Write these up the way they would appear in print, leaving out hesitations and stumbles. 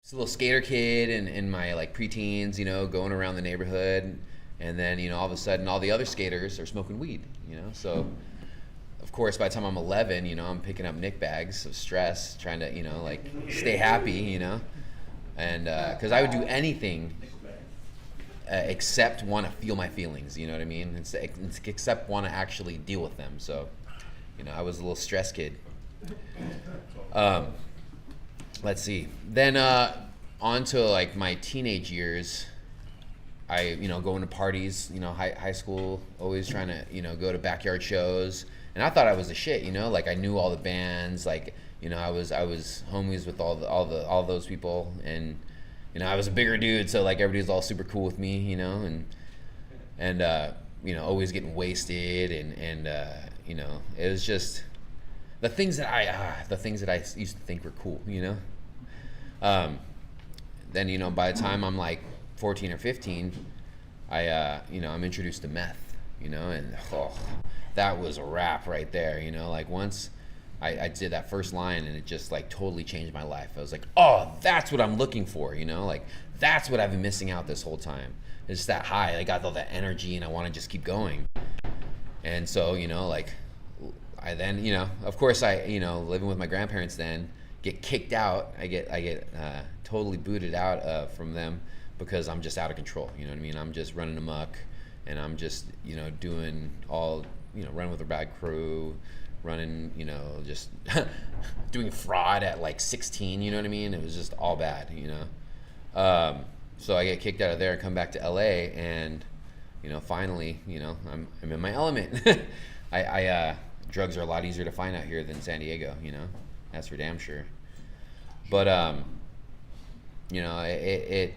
Just a little skater kid in my like preteens, going around the neighborhood, and then all of a sudden all the other skaters are smoking weed, So of course by the time I'm 11, I'm picking up nick bags of stress, trying to like stay happy, and because I would do anything except want to feel my feelings, you know what I mean? Except want to actually deal with them. So, I was a little stress kid. Let's see. Then on to like my teenage years, I going to parties, high school, always trying to go to backyard shows, and I thought I was the shit, like I knew all the bands, like I was homies with all those people, and I was a bigger dude, so like everybody was all super cool with me, and always getting wasted, and it was just the things that I used to think were cool, Then by the time I'm like 14 or 15, I'm introduced to meth, and that was a wrap right there, like once I did that first line, and it just like totally changed my life. I was like, oh, that's what I'm looking for, like that's what I've been missing out this whole time. It's just that high. I got all that energy, and I want to just keep going. And so, like I then, of course I, living with my grandparents then, get kicked out. I get totally booted out from them because I'm just out of control. You know what I mean? I'm just running amok, and I'm just, doing all, running with a bad crew, running, just doing fraud at like 16, you know what I mean? It was just all bad, So I get kicked out of there and come back to LA, and, finally, I'm in my element. Drugs are a lot easier to find out here than San Diego, that's for damn sure. But, it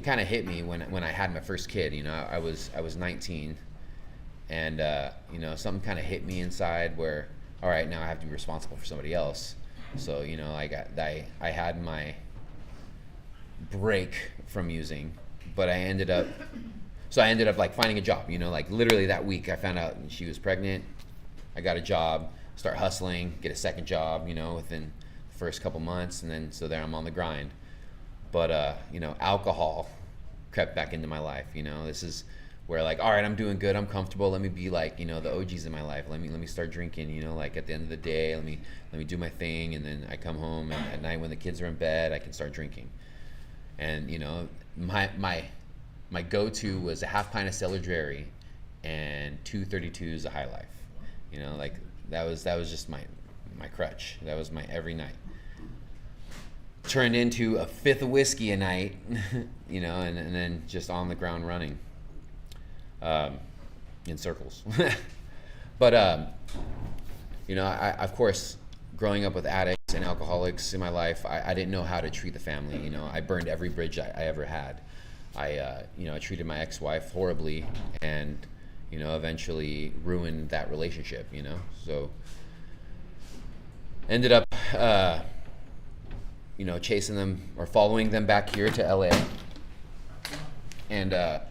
kind of hit me when I had my first kid, I was 19. And something kind of hit me inside where, all right, now I have to be responsible for somebody else. So I had my break from using, but I ended up like finding a job. Like literally that week I found out she was pregnant. I got a job, start hustling, get a second job. Within the first couple months, and then so there I'm on the grind. But alcohol crept back into my life. This is where like, all right, I'm doing good, I'm comfortable, let me be like, the OGs in my life, let me start drinking, like at the end of the day, let me do my thing, and then I come home, and at night when the kids are in bed, I can start drinking. And my go-to was a half pint of Cellar Dairy and 232s of High Life. Like that was just my crutch. That was my every night. Turned into a fifth of whiskey a night, and then just on the ground running. In circles. But, I, of course, growing up with addicts and alcoholics in my life, I didn't know how to treat the family. I burned every bridge I ever had. I treated my ex-wife horribly, and, eventually ruined that relationship, So ended up, chasing them or following them back here to LA. And,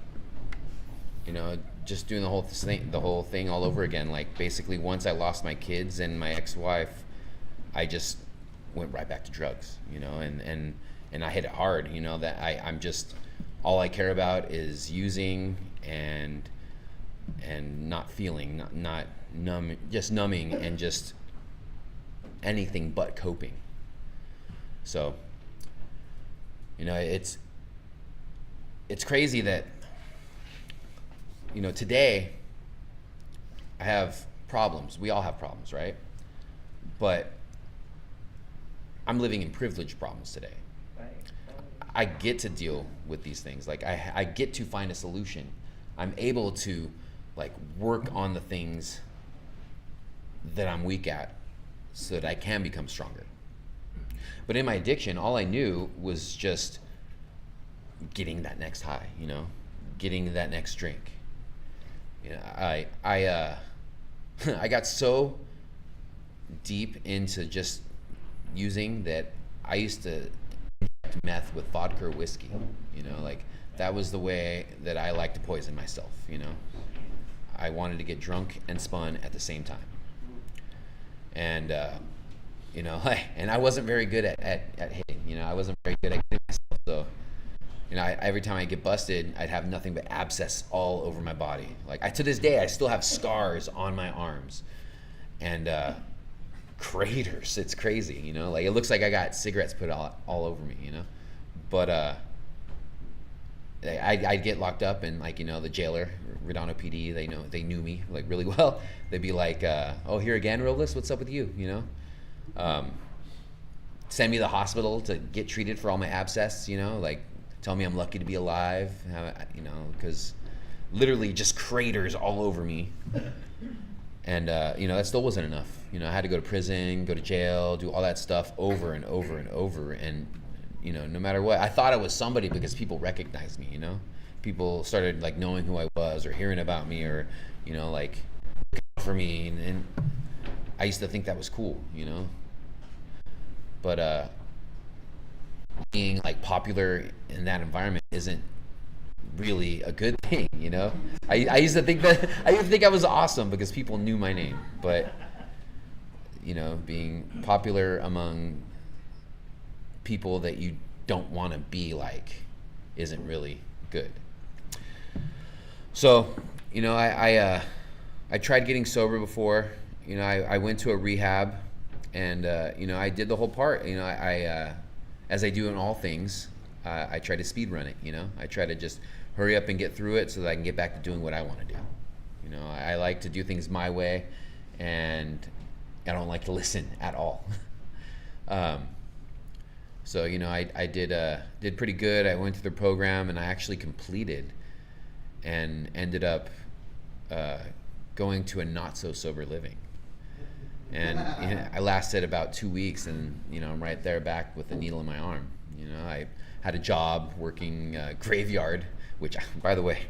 just doing the whole thing all over again. Like basically once I lost my kids and my ex-wife, I just went right back to drugs, and I hit it hard, that I'm just, all I care about is using and not feeling, not numb, just numbing, and just anything but coping. So, it's crazy that, today I have problems. We all have problems, right? But I'm living in privileged problems today. I get to deal with these things. Like I get to find a solution. I'm able to like work on the things that I'm weak at so that I can become stronger. But in my addiction, all I knew was just getting that next high, getting that next drink. I got so deep into just using that I used to inject meth with vodka or whiskey. Like that was the way that I like to poison myself. I wanted to get drunk and spun at the same time. And you know, and I wasn't very good at hitting, you know, I wasn't very good at hitting myself. So, you know, every time I get busted, I'd have nothing but abscess all over my body. Like, to this day, I still have scars on my arms and craters. It's crazy, you know, like it looks like I got cigarettes put all over me, you know. But I'd get locked up, and like, you know, the jailer, Redondo PD, they knew me like really well. They'd be like, "Oh, here again, Robles? What's up with you?" You know, send me to the hospital to get treated for all my abscess. You know, like tell me I'm lucky to be alive. You know, because literally just craters all over me. And you know, that still wasn't enough. You know, I had to go to prison, go to jail, do all that stuff over and over and over. And you know, no matter what, I thought I was somebody because people recognized me. You know, people started like knowing who I was or hearing about me, or you know, like looking out for me. And I used to think that was cool. You know, but being like popular in that environment isn't really a good thing, you know. I used to think I was awesome because people knew my name, but you know, being popular among people that you don't want to be like isn't really good. So, you know, I tried getting sober before. You know, I went to a rehab, and you know, I did the whole part. You know, I as I do in all things, I try to speed run it. You know, I try to just hurry up and get through it so that I can get back to doing what I want to do. You know, I like to do things my way, and I don't like to listen at all. So, you know, I did pretty good. I went through the program, and I actually completed and ended up going to a not so sober living. And you know, I lasted about 2 weeks, and you know, I'm right there back with a needle in my arm. You know, I had a job working graveyard, which, by the way,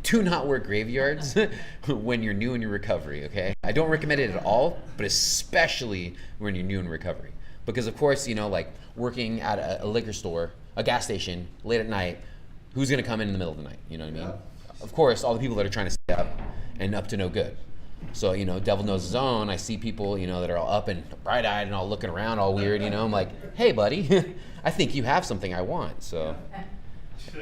do not work graveyards when you're new in your recovery, okay? I don't recommend it at all, but especially when you're new in recovery. Because of course, you know, like working at a liquor store, a gas station, late at night, who's gonna come in the middle of the night, you know what I mean? Yeah. Of course, all the people that are trying to stay up and up to no good. So, you know, devil knows his own. I see people, you know, that are all up and bright-eyed and all looking around all weird, you know. I'm like, hey, buddy, I think you have something I want. So,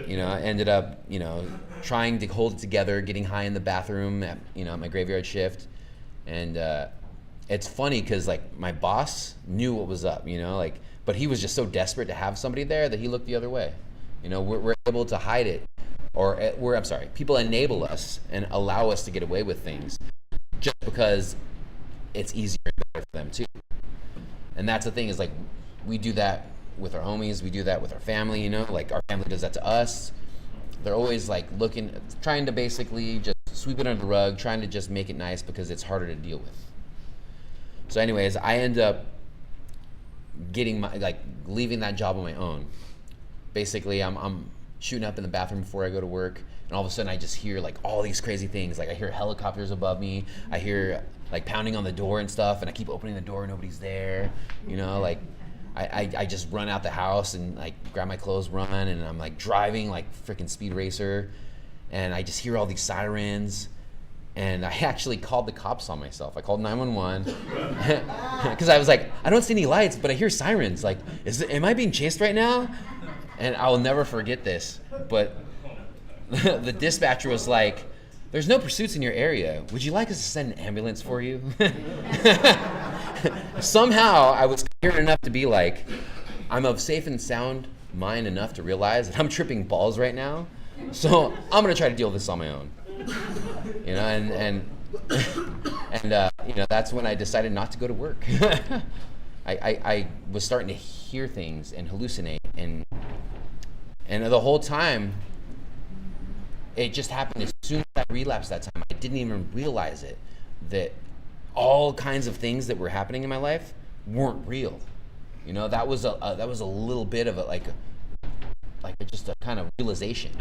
you know, I ended up, you know, trying to hold it together, getting high in the bathroom at, you know, my graveyard shift. And it's funny because, like, my boss knew what was up, you know, like, but he was just so desperate to have somebody there that he looked the other way. You know, we're able to hide it, or I'm sorry, people enable us and allow us to get away with things just because it's easier and better for them too. And that's the thing, is like, we do that with our homies, we do that with our family, you know, like our family does that to us. They're always like trying to basically just sweep it under the rug, trying to just make it nice because it's harder to deal with. So anyways, I end up leaving that job on my own. Basically, I'm shooting up in the bathroom before I go to work, and all of a sudden I just hear like all these crazy things. Like I hear helicopters above me, I hear like pounding on the door and stuff, and I keep opening the door, nobody's there, you know, like I just run out the house and like grab my clothes, run, and I'm like driving like freaking speed racer, and I just hear all these sirens, and I actually called the cops on myself. I called 911 because I was like, I don't see any lights, but I hear sirens. Like, am I being chased right now? And I will never forget this, but the dispatcher was like, there's no pursuits in your area. Would you like us to send an ambulance for you? Somehow I was coherent enough to be like, I'm of safe and sound mind enough to realize that I'm tripping balls right now, so I'm gonna try to deal with this on my own. You know, and you know, that's when I decided not to go to work. I was starting to hear things and hallucinate, and the whole time, it just happened as soon as I relapsed that time. I didn't even realize it, that all kinds of things that were happening in my life weren't real. You know, that was a little bit of just a kind of realization.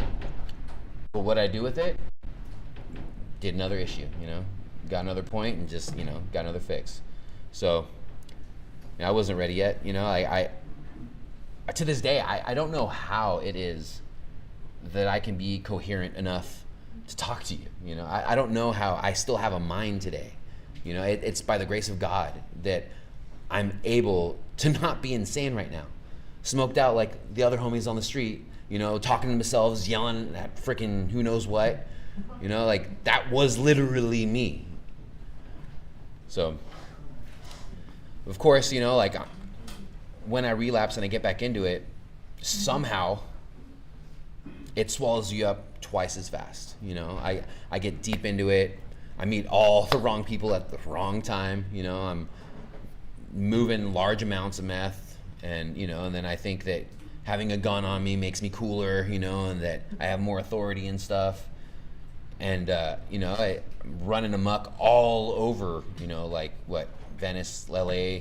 But what I do with it, did another issue, you know, got another point and just, you know, got another fix. So, you know, I wasn't ready yet, you know. I to this day, I don't know how it is that I can be coherent enough to talk to you. You know, I don't know how I still have a mind today. You know, it's by the grace of God that I'm able to not be insane right now. Smoked out like the other homies on the street, you know, talking to themselves, yelling at freaking who knows what. You know, like that was literally me. So, of course, you know, like when I relapse and I get back into it, somehow it swallows you up twice as fast. You know, I get deep into it. I meet all the wrong people at the wrong time. You know, I'm moving large amounts of meth, and, you know, and then I think that having a gun on me makes me cooler, you know, and that I have more authority and stuff. And, you know, I running amok all over, you know, like what, Venice, LA,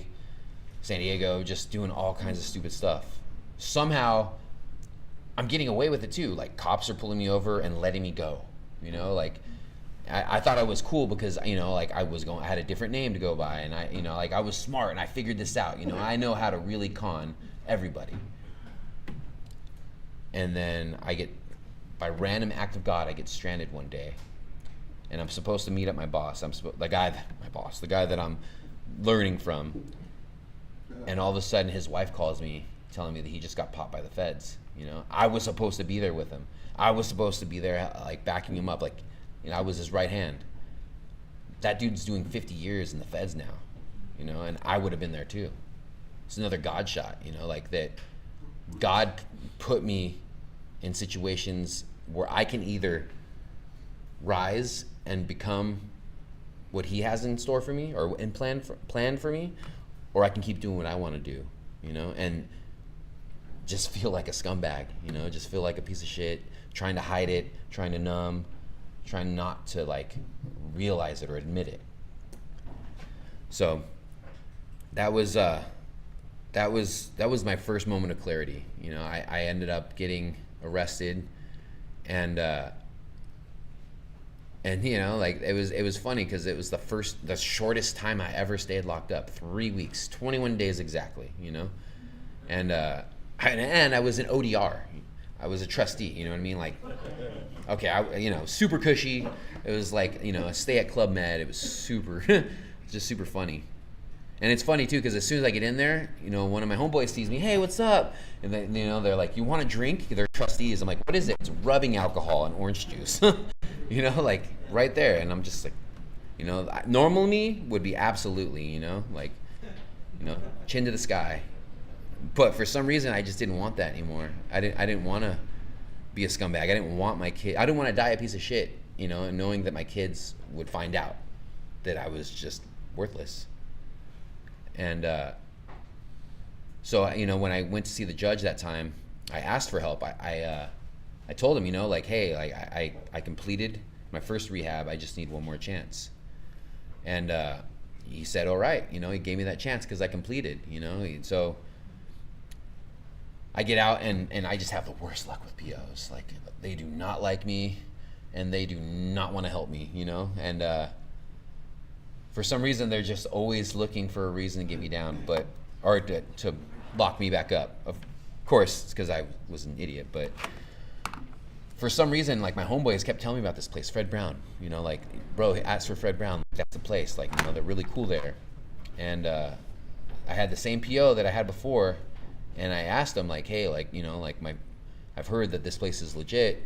San Diego, just doing all kinds of stupid stuff. Somehow I'm getting away with it too. Like cops are pulling me over and letting me go, you know, like I thought I was cool because, you know, like I had a different name to go by, and I, you know, like I was smart and I figured this out, you know, I know how to really con everybody. And then by random act of God, I get stranded one day, and I'm supposed to meet up my boss. The guy that I'm learning from, and all of a sudden his wife calls me, telling me that he just got popped by the feds. You know, I was supposed to be there with him. I was supposed to be there, like backing him up, like, you know, I was his right hand. That dude's doing 50 years in the feds now, you know, and I would have been there too. It's another God shot, you know, like that. God put me in situations where I can either rise and become what he has in store for me or plan for me, or I can keep doing what I want to do, you know, and just feel like a scumbag, you know, just feel like a piece of shit, trying to hide it, trying to numb, trying not to like realize it or admit it. So that was my first moment of clarity. You know, I ended up getting arrested, and you know, like it was funny because it was the shortest time I ever stayed locked up. 3 weeks, 21 days exactly, you know. And I was an ODR. I was a trustee, you know what I mean? Like, okay, you know, super cushy. It was like, you know, a stay at Club Med. It was super, just super funny. And it's funny too, because as soon as I get in there, you know, one of my homeboys sees me, hey, what's up? And then, you know, they're like, you want a drink? They're trustees. I'm like, what is it? It's rubbing alcohol and orange juice. You know, like right there. And I'm just like, you know, normal me would be absolutely, you know, like, you know, chin to the sky. But for some reason, I just didn't want that anymore. I didn't want to be a scumbag. I didn't want my kid. I didn't want to die a piece of shit, you know, and knowing that my kids would find out that I was just worthless. And so, you know, when I went to see the judge that time, I asked for help. I told him, you know, like, hey, like I completed my first rehab. I just need one more chance. And he said, all right, you know, he gave me that chance because I completed, you know. So I get out and I just have the worst luck with POs. Like, they do not like me and they do not want to help me, you know. And for some reason, they're just always looking for a reason to get me down, or to lock me back up. Of course, it's because I was an idiot, but for some reason, like, my homeboys kept telling me about this place, Fred Brown. You know, like, bro, ask for Fred Brown. That's the place. Like, you know, they're really cool there. And I had the same PO that I had before, and I asked them, like, hey, like, you know, like, I've heard that this place is legit,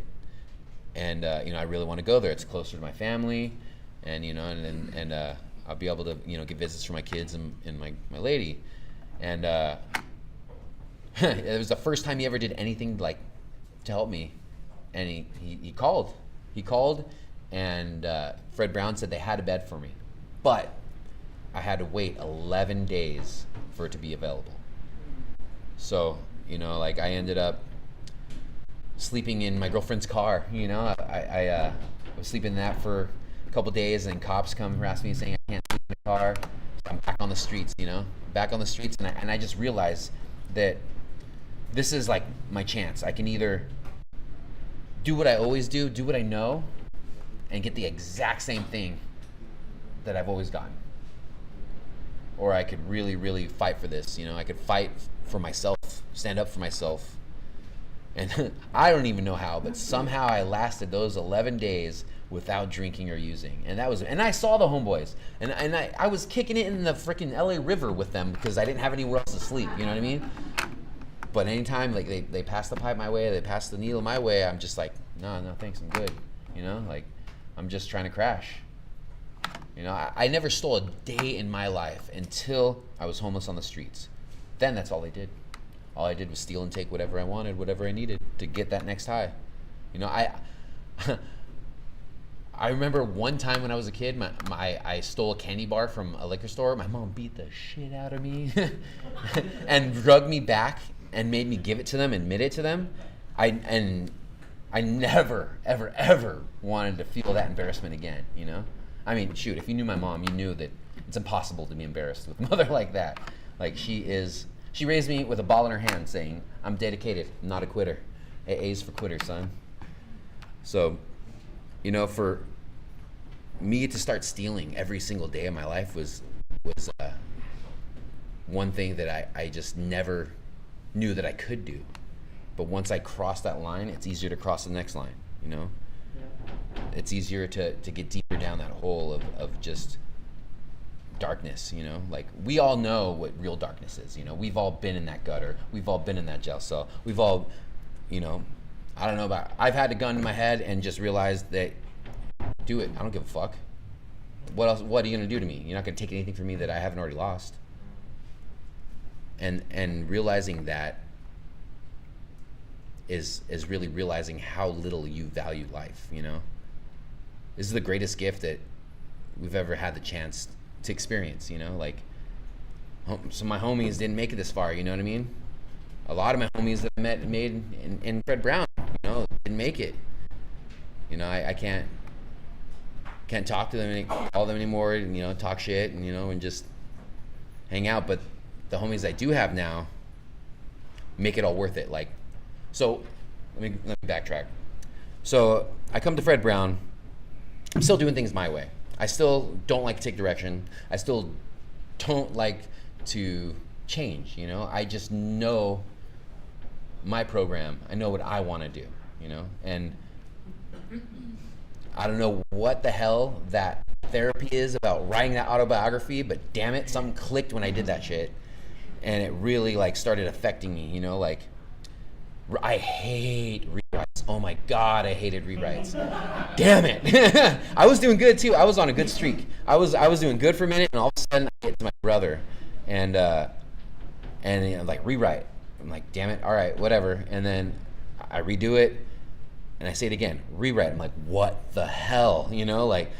and you know, I really want to go there. It's closer to my family, and, you know, and I'll be able to, you know, get visits for my kids and my lady. And it was the first time he ever did anything like to help me. And he called. He called, and Fred Brown said they had a bed for me, but I had to wait 11 days for it to be available. So, you know, like, I ended up sleeping in my girlfriend's car. You know, I was sleeping in that for a couple days, and cops come harass me saying I can't sleep in the car. So I'm back on the streets, you know, and I just realized that this is like my chance. I can either do what I always do what I know, and get the exact same thing that I've always gotten. Or I could really, really fight for this, you know. I could fight for myself, stand up for myself. And I don't even know how, but somehow I lasted those 11 days without drinking or using. And I saw the homeboys, and I was kicking it in the freaking LA River with them because I didn't have anywhere else to sleep, you know what I mean? But anytime like they pass the pipe my way, they pass the needle my way, I'm just like, no thanks, I'm good, you know, like I'm just trying to crash. You know, I never stole a day in my life until I was homeless on the streets. Then that's all I did. All I did was steal and take whatever I wanted, whatever I needed to get that next high. You know, I remember one time when I was a kid, I stole a candy bar from a liquor store. My mom beat the shit out of me and drugged me back and made me give it to them, admit it to them. I never, ever, ever wanted to feel that embarrassment again, you know? I mean, shoot, if you knew my mom, you knew that it's impossible to be embarrassed with a mother like that. Like, she raised me with a ball in her hand saying, I'm dedicated, I'm not a quitter. AA's for quitters, son. So, you know, for me to start stealing every single day of my life was one thing that I just never knew that I could do. But once I crossed that line, it's easier to cross the next line, you know? It's easier to get deeper down that hole of just darkness, you know? Like, we all know what real darkness is, you know? We've all been in that gutter. We've all been in that jail cell. We've all, you know, I don't know about, I've had a gun in my head and just realized that, do it. I don't give a fuck. What else? What are you gonna do to me? You're not gonna take anything from me that I haven't already lost. And realizing that is really realizing how little you value life, you know? This is the greatest gift that we've ever had the chance to experience, you know? Like, some of my homies didn't make it this far, you know what I mean? A lot of my homies that I made in Fred Brown, you know, didn't make it. You know, I can't talk to them, call them anymore, and, you know, talk shit, and, you know, and just hang out. But the homies I do have now make it all worth it. Like, so let me backtrack. So I come to Fred Brown. I'm still doing things my way. I still don't like to take direction. I still don't like to change, you know? I just know my program. I know what I want to do, you know? And I don't know what the hell that therapy is about writing that autobiography, but damn it, something clicked when I did that shit. And it really, like, started affecting me, you know? Like, I hate rewrites. Oh my God, I hated rewrites. Damn it. I was doing good too. I was on a good streak. I was doing good for a minute, and all of a sudden I get to my brother, and you know, like, rewrite. I'm like, damn it, all right, whatever. And then I redo it, and I say it again, rewrite. I'm like, what the hell, you know? Like,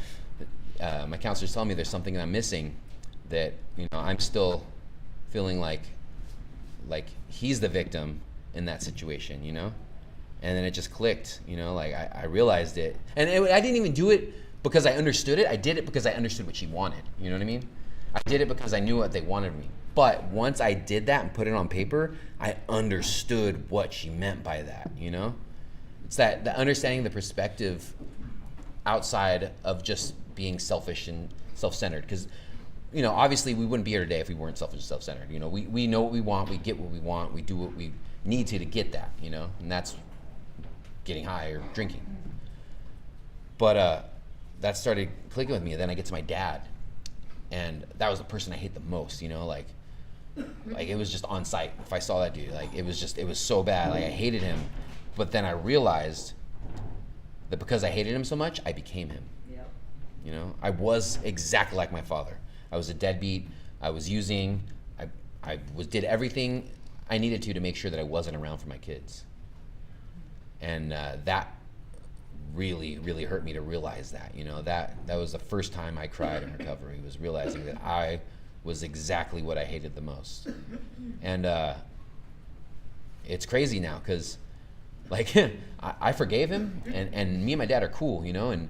my counselor's telling me there's something that I'm missing, that, you know, I'm still feeling like he's the victim in that situation, you know? And then it just clicked, you know, like I realized it. And I didn't even do it because I understood it. I did it because I understood what she wanted, you know what I mean? I did it because I knew what they wanted of me. But once I did that and put it on paper, I understood what she meant by that, you know? It's that the understanding the perspective outside of just being selfish and self-centered. Because, you know, obviously we wouldn't be here today if we weren't selfish and self-centered. You know, we know what we want, we get what we want, we do what we need to get that, you know? And that's getting high or drinking. But that started clicking with me. And then I get to my dad, and that was the person I hate the most, you know? Like it was just on sight. If I saw that dude, like, it was so bad. Like, I hated him. But then I realized that because I hated him so much, I became him. Yep. You know, I was exactly like my father. I was a deadbeat. I was using. I did everything I needed to make sure that I wasn't around for my kids. And that really, really hurt me to realize that. You know, that was the first time I cried in recovery, was realizing that I was exactly what I hated the most. And it's crazy now, because, like, I forgave him, and me and my dad are cool, you know, and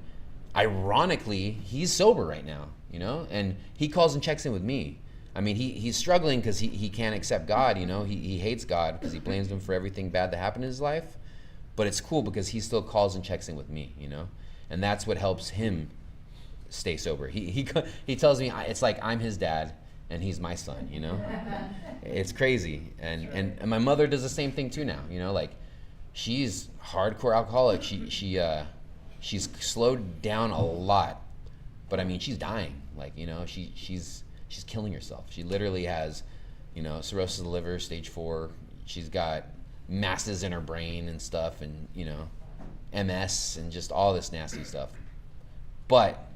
ironically, he's sober right now, you know, and he calls and checks in with me. I mean, he's struggling because he can't accept God, you know, he hates God because he blames him for everything bad that happened in his life. But it's cool because he still calls and checks in with me, you know, and that's what helps him stay sober. He tells me it's like I'm his dad and he's my son, you know. It's crazy. And my mother does the same thing too now, you know, like, she's hardcore alcoholic. She she's slowed down a lot, but I mean, she's dying. Like, you know, she's killing herself. She literally has, you know, cirrhosis of the liver, stage 4. She's got masses in her brain and stuff, and, you know, MS and just all this nasty stuff. But,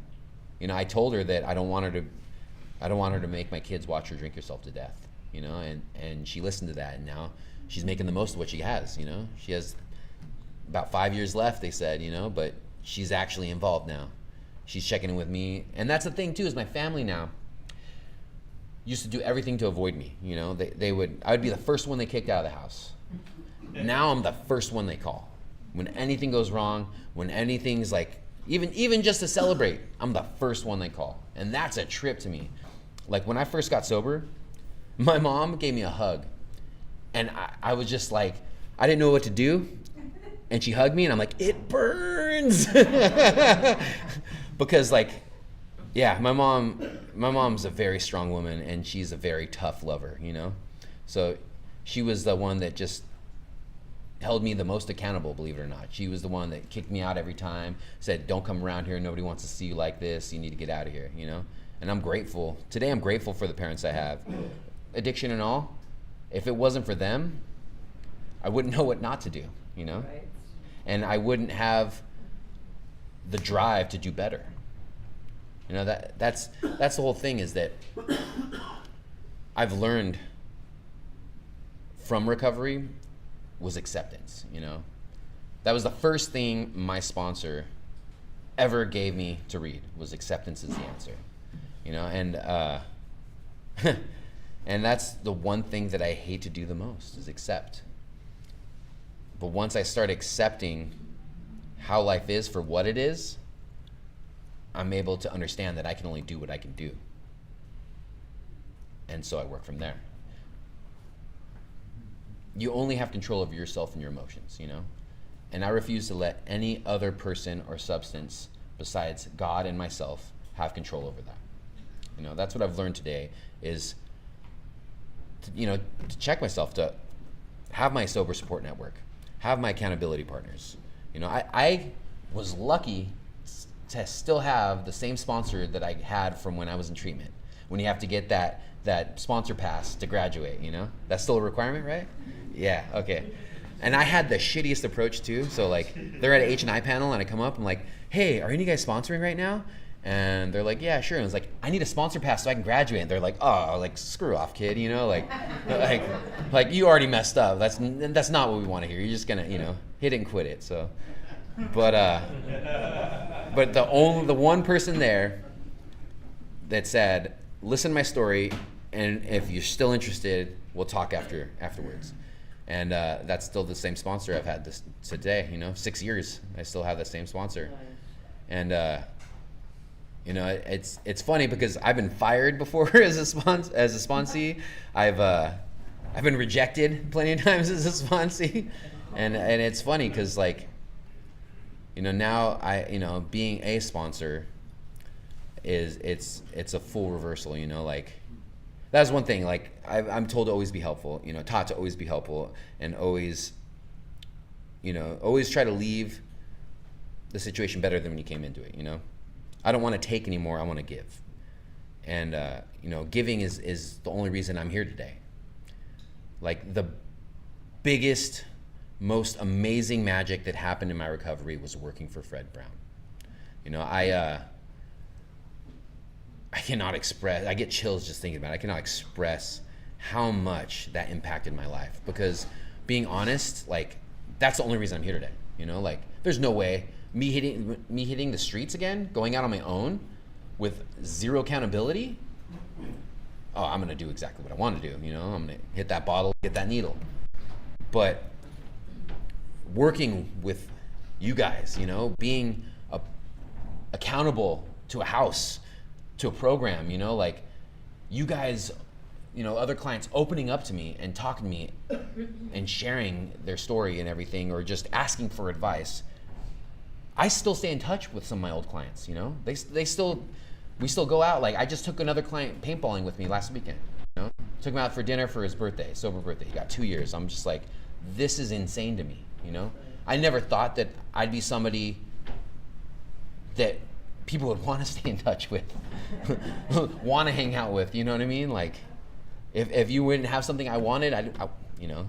you know, I told her that I don't want her to make my kids watch her drink herself to death, you know, and she listened to that, and now she's making the most of what she has, you know. She has about 5 years left, they said, you know, but she's actually involved now. She's checking in with me. And that's the thing too, is my family now used to do everything to avoid me, you know. I would be the first one they kicked out of the house. Now I'm the first one they call. When anything goes wrong, when anything's like, even just to celebrate, I'm the first one they call. And that's a trip to me. Like when I first got sober, my mom gave me a hug. And I was just like, I didn't know what to do. And she hugged me and I'm like, it burns. Because like, yeah, my mom's a very strong woman and she's a very tough lover, you know? So she was the one that just held me the most accountable, believe it or not. She was the one that kicked me out every time, said, don't come around here, nobody wants to see you like this, you need to get out of here, you know? And I'm grateful. Today I'm grateful for the parents I have. Addiction and all, if it wasn't for them, I wouldn't know what not to do, you know? Right. And I wouldn't have the drive to do better. You know, that's the whole thing, is that I've learned from recovery was acceptance, you know. That was the first thing my sponsor ever gave me to read, was acceptance is the answer. You know, and and that's the one thing that I hate to do the most, is accept. But once I start accepting how life is for what it is, I'm able to understand that I can only do what I can do. And so I work from there. You only have control over yourself and your emotions, you know? And I refuse to let any other person or substance besides God and myself have control over that. You know, that's what I've learned today, is to check myself, to have my sober support network, have my accountability partners. You know, I was lucky to still have the same sponsor that I had from when I was in treatment. When you have to get that sponsor pass to graduate, you know? That's still a requirement, right? Yeah, okay. And I had the shittiest approach too. So like, they're at an H&I panel and I come up, I'm like, hey, are any of you guys sponsoring right now? And they're like, yeah, sure. And I was like, I need a sponsor pass so I can graduate. And they're like, oh, like, screw off, kid, you know? Like you already messed up. That's not what we want to hear. You're just gonna, you know, hit it and quit it. So, but the one person there that said, listen to my story, and if you're still interested, we'll talk afterwards. And that's still the same sponsor I've had today, you know, 6 years. I still have the same sponsor. And you know, it's funny because I've been fired before as a sponsee. I've been rejected plenty of times as a sponsee. And it's funny because, like, you know, now being a sponsor it's a full reversal, you know, like, that's one thing, like, I'm told to always be helpful, you know, taught to always be helpful, and always try to leave the situation better than when you came into it, you know. I don't want to take anymore, I want to give. And, giving is the only reason I'm here today. Like, the biggest, most amazing magic that happened in my recovery was working for Fred Brown. You know, I cannot express, I get chills just thinking about it. I cannot express how much that impacted my life, because being honest, like, that's the only reason I'm here today. You know, like, there's no way me hitting the streets again, going out on my own with zero accountability. Oh, I'm gonna do exactly what I want to do. You know, I'm gonna hit that bottle, get that needle. But working with you guys, you know, being accountable to a house, to a program, you know, like, you guys, you know, other clients opening up to me and talking to me and sharing their story and everything, or just asking for advice. I still stay in touch with some of my old clients, you know. We still go out. Like, I just took another client paintballing with me last weekend, you know. Took him out for dinner for his birthday, sober birthday. He got 2 years. I'm just like, this is insane to me, you know. I never thought that I'd be somebody that people would want to stay in touch with, want to hang out with. You know what I mean? Like, if you wouldn't have something I wanted,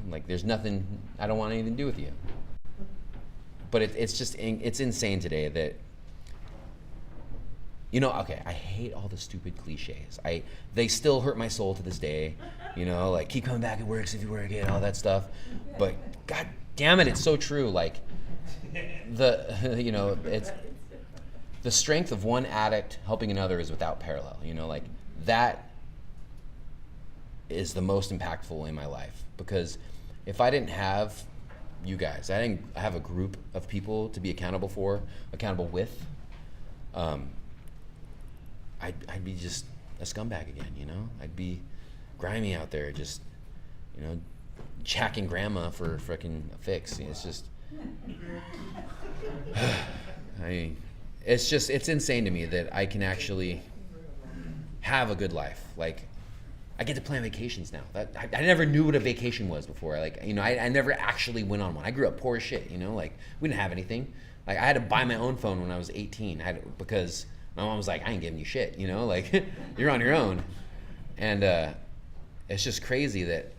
like there's nothing, I don't want anything to do with you. But it's insane today that, okay, I hate all the stupid cliches. They still hurt my soul to this day, like keep coming back, it works if you work it, all that stuff. But God damn it, it's so true. Like it's the strength of one addict helping another is without parallel. Like that is the most impactful in my life, because if I didn't have you guys, I didn't have a group of people to be accountable with, I'd be just a scumbag again, I'd be grimy out there, just, jacking grandma for frickin' a fix. It's just, it's insane to me that I can actually have a good life. Like, I get to plan vacations now. I never knew what a vacation was before. Like, I never actually went on one. I grew up poor as shit, like we didn't have anything. Like, I had to buy my own phone when I was 18 because my mom was like, I ain't giving you shit, like you're on your own. And it's just crazy that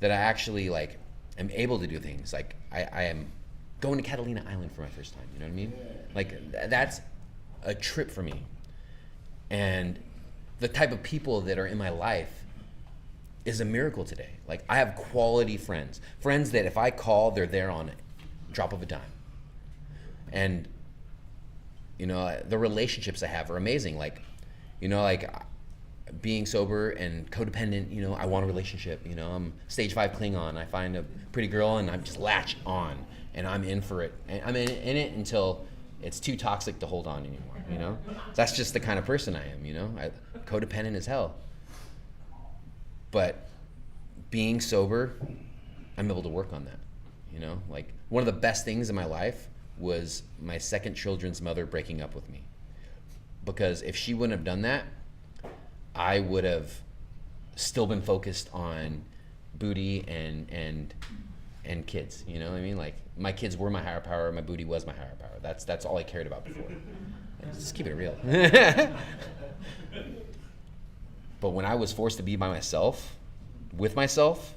I actually like am able to do things. Like I am going to Catalina Island for my first time, you know what I mean? Like that's a trip for me. And the type of people that are in my life is a miracle today. Like, I have quality friends that if I call, they're there on a drop of a dime. And the relationships I have are amazing. Like, like being sober and codependent, I want a relationship, I'm stage 5 Klingon. I find a pretty girl and I just latch on and I'm in for it. And I'm in it until it's too toxic to hold on anymore, That's just the kind of person I am, codependent as hell. But being sober, I'm able to work on that, Like, one of the best things in my life was my second children's mother breaking up with me. Because if she wouldn't have done that, I would have still been focused on booty and kids, you know what I mean? Like, my kids were my higher power, my booty was my higher power. That's all I cared about before. Just keep it real. But when I was forced to be by myself, with myself,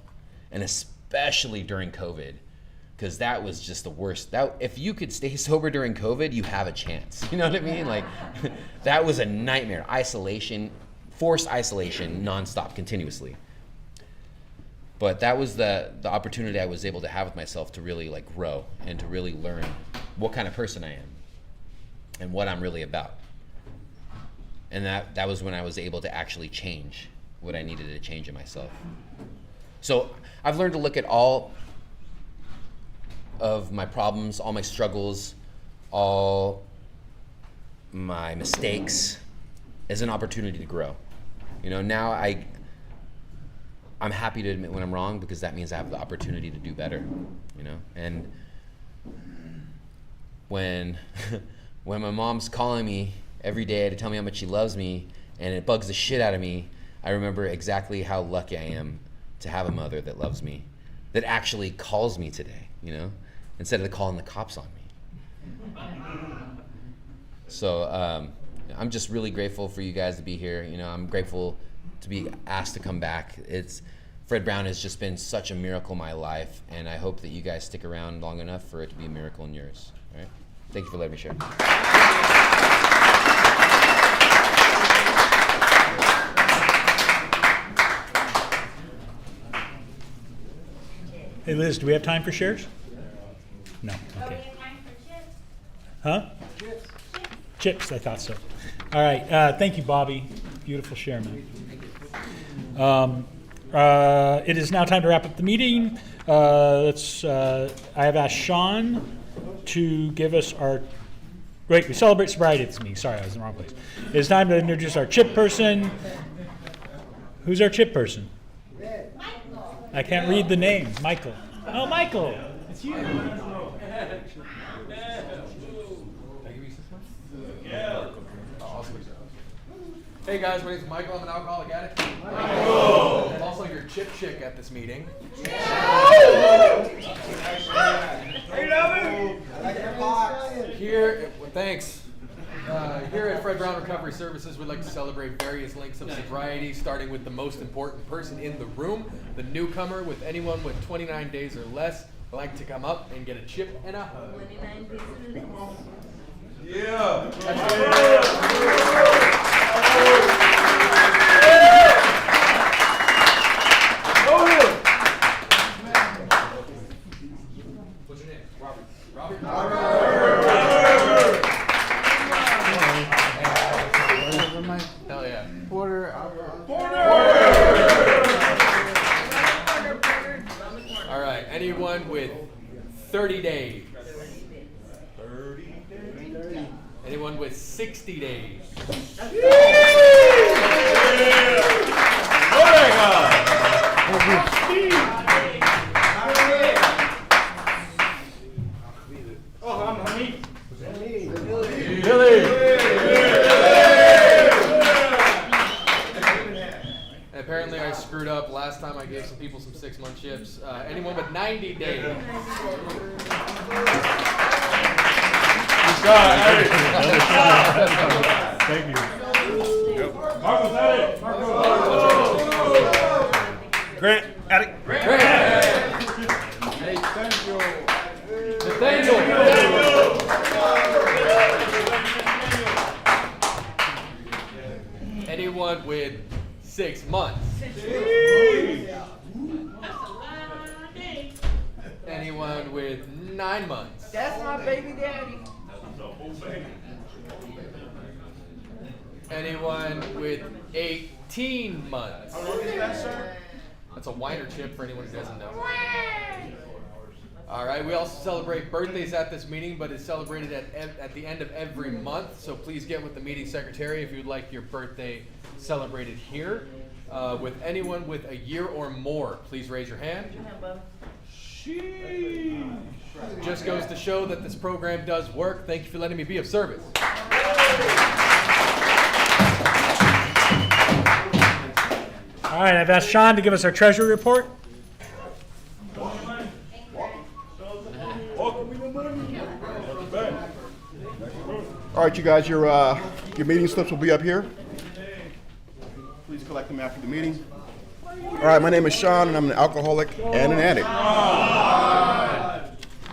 and especially during COVID, because that was just the worst. If you could stay sober during COVID, you have a chance. You know what I mean? Like, that was a nightmare. Isolation, forced isolation, nonstop, continuously. But that was the opportunity I was able to have with myself to really like grow and to really learn what kind of person I am and what I'm really about. And that was when I was able to actually change what I needed to change in myself. So I've learned to look at all of my problems, all my struggles, all my mistakes as an opportunity to grow. Now I'm happy to admit when I'm wrong, because that means I have the opportunity to do better, And when my mom's calling me every day to tell me how much she loves me, and it bugs the shit out of me, I remember exactly how lucky I am to have a mother that loves me, that actually calls me today, instead of calling the cops on me. So I'm just really grateful for you guys to be here. I'm grateful to be asked to come back. Fred Brown has just been such a miracle in my life, and I hope that you guys stick around long enough for it to be a miracle in yours. All right? Thank you for letting me share. Hey Liz, do we have time for shares? No. Okay. Huh? Chips, I thought so. All right. Thank you, Bobby. Beautiful share, man. It is now time to wrap up the meeting. I have asked Sean to give us our. Wait, we celebrate sobriety at this meeting. Sorry, I was in the wrong place. It's time to introduce our chip person. Who's our chip person? I can't read the name. Michael. Oh, Michael. It's you. Hey guys, my name's Michael. I'm an alcoholic addict. Michael! I'm also your chip chick at this meeting. Here, well, thanks. Here at Fred Brown Recovery Services, we'd like to celebrate various links of sobriety, starting with the most important person in the room, the newcomer. With anyone with 29 days or less, I'd like to come up and get a chip and a hug. 29 days or less. Yeah. What's your name? Robert. Robert? Hell yeah. Porter. All right. Anyone with 30 days? 30. Anyone with 60 days? Apparently I screwed up last time. I gave some people some 6-month chips. Anyone with 90 days? Thank you. Marco's at it. Grant, Attic. Great. Hey, thank you. Nathaniel. Anyone with 6 months? Anyone with 9 months? That's my baby daddy. Anyone with 18 months? That's a whiner chip for anyone who doesn't know. All right, we also celebrate birthdays at this meeting, but it's celebrated at the end of every month. So please get with the meeting secretary if you'd like your birthday celebrated here. With anyone with a year or more, please raise your hand. Just goes to show that this program does work. Thank you for letting me be of service. All right, I've asked Sean to give us our treasury report. All right, you guys, your meeting slips will be up here. Please collect them after the meeting. All right, my name is Sean, and I'm an alcoholic and an addict.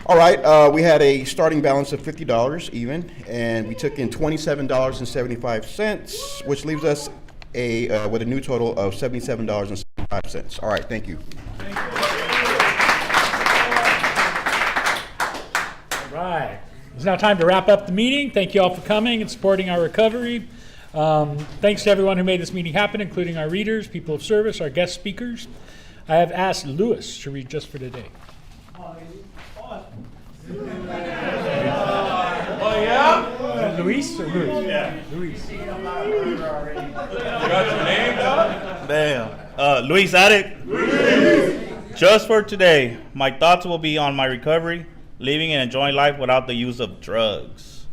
All right, we had a starting balance of $50 even, and we took in $27.75, which leaves us with a new total of $77.75. All right, thank you. All right. It's now time to wrap up the meeting. Thank you all for coming and supporting our recovery. Thanks to everyone who made this meeting happen, including our readers, people of service, our guest speakers. I have asked Louis to read just for today. Oh, yeah? Luis or Louis? Yeah. Luis. You got your name down? Damn. Luis Attic. Just for today, my thoughts will be on my recovery, living and enjoying life without the use of drugs.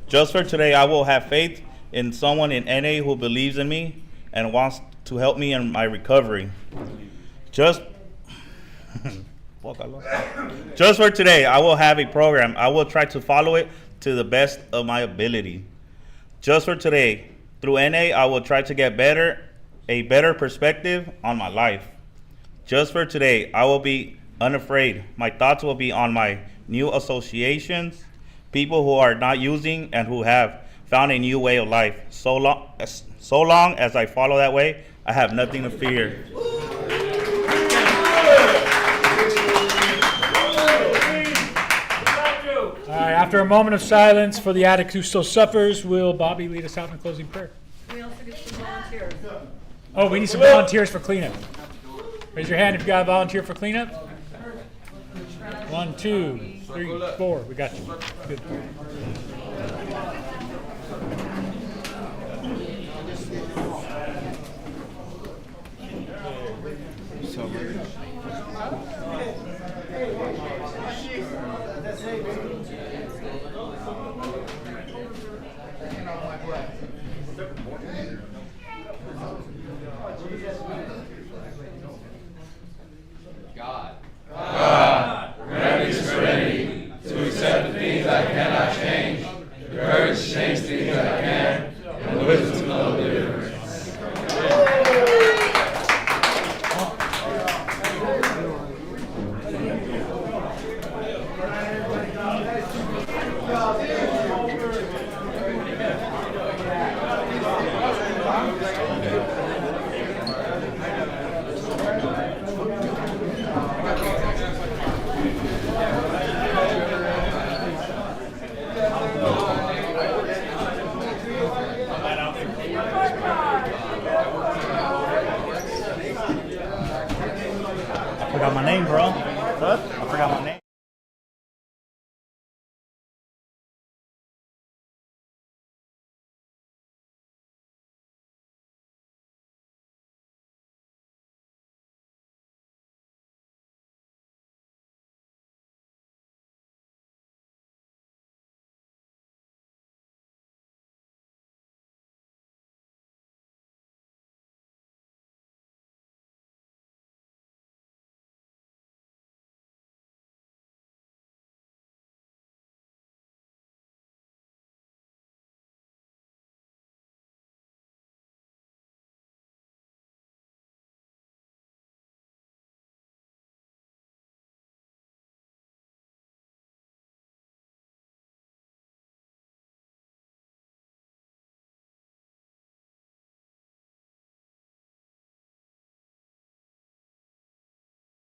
Just for today, I will have faith in someone in NA who believes in me and wants to help me in my recovery. Just for today, I will have a program. I will try to follow it to the best of my ability. Just for today, through NA, I will try to get a better perspective on my life. Just for today, I will be unafraid. My thoughts will be on my new associations, people who are not using and who have found a new way of life. So long as I follow that way, I have nothing to fear. All right, after a moment of silence for the addict who still suffers, will Bobby lead us out in a closing prayer? We also get some volunteers. Oh, we need some volunteers for cleanup. Raise your hand if you got a volunteer for cleanup. 1, 2, 3, 4. We got you. Good. God, grant me serenity to accept the things I cannot change, the courage to change things I forgot my name, bro. I forgot my name.